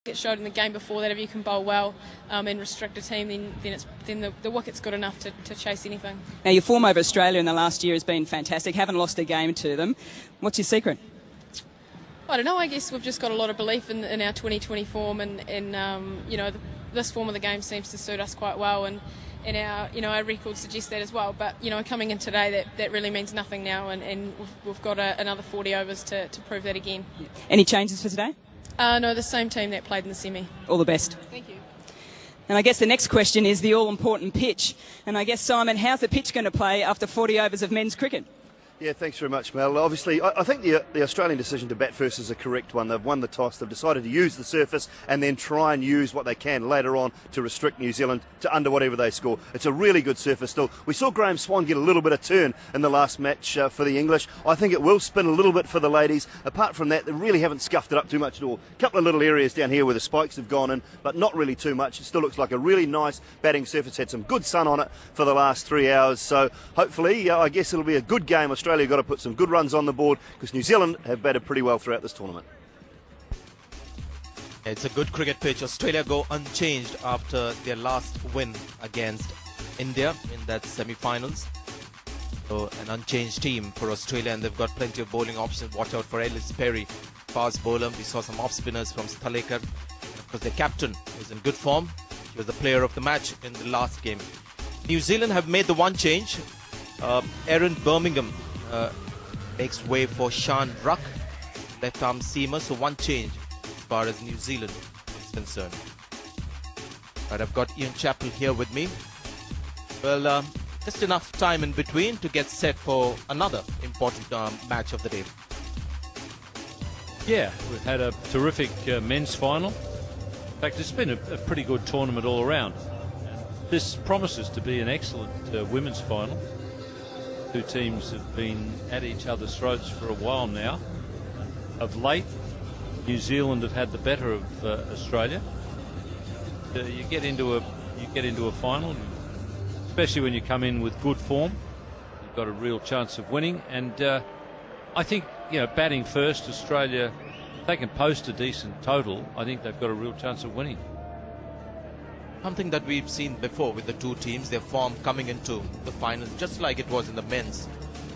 It showed in the game before that if you can bowl well and restrict a team, then the wicket's good enough to chase anything. Now, your form over Australia in the last year has been fantastic. Haven't lost a game to them. What's your secret? I don't know. I guess we've just got a lot of belief in our 2020 form, and this form of the game seems to suit us quite well, and our records suggest that as well. But coming in today, that really means nothing now, and we've got another 40 overs to prove that again. Any changes for today? No, the same team that played in the semi. All the best. Thank you. And I guess the next question is the all-important pitch. And I guess, Simon, how's the pitch going to play after 40 overs of men's cricket? Yeah, thanks very much, Mel. Obviously, I think the Australian decision to bat first is a correct one. They've won the toss. They've decided to use the surface and then try and use what they can later on to restrict New Zealand to under whatever they score. It's a really good surface still. We saw Graham Swan get a little bit of turn in the last match for the English. I think it will spin a little bit for the ladies. Apart from that, they really haven't scuffed it up too much at all. A couple of little areas down here where the spikes have gone in, but not really too much. It still looks like a really nice batting surface. Had some good sun on it for the last 3 hours. So hopefully, I guess it'll be a good game. Australia got to put some good runs on the board because New Zealand have batted pretty well throughout this tournament. It's a good cricket pitch. Australia go unchanged after their last win against India in that semi-finals. So an unchanged team for Australia, and they've got plenty of bowling options. Watch out for Ellis Perry, fast bowler. We saw some off spinners from Stalekar. Of course, their captain is in good form. He was the player of the match in the last game. New Zealand have made the one change. Aaron Birmingham makes way for Shan Ruck, left arm seamer, so one change as far as New Zealand is concerned. Right, I've got Ian Chappell here with me. Well, just enough time in between to get set for another important match of the day. Yeah, we've had a terrific men's final. In fact, it's been a pretty good tournament all around. This promises to be an excellent women's final. Two teams have been at each other's throats for a while now. Of late, New Zealand have had the better of Australia. You get into a final, especially when you come in with good form. You've got a real chance of winning. And I think batting first, Australia, if they can post a decent total, I think they've got a real chance of winning. Something that we've seen before with the two teams, their form coming into the finals, just like it was in the men's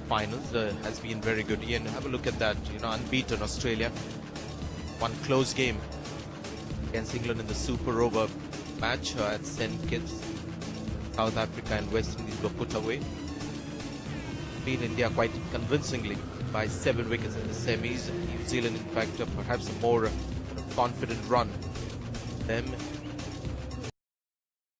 finals, has been very good. Ian, have a look at that. Unbeaten Australia. One close game against England in the Super Over match at St. Kitts. South Africa and West Indies were put away. Beat India quite convincingly by 7 wickets in the semis. New Zealand, in fact, perhaps a more confident run. Them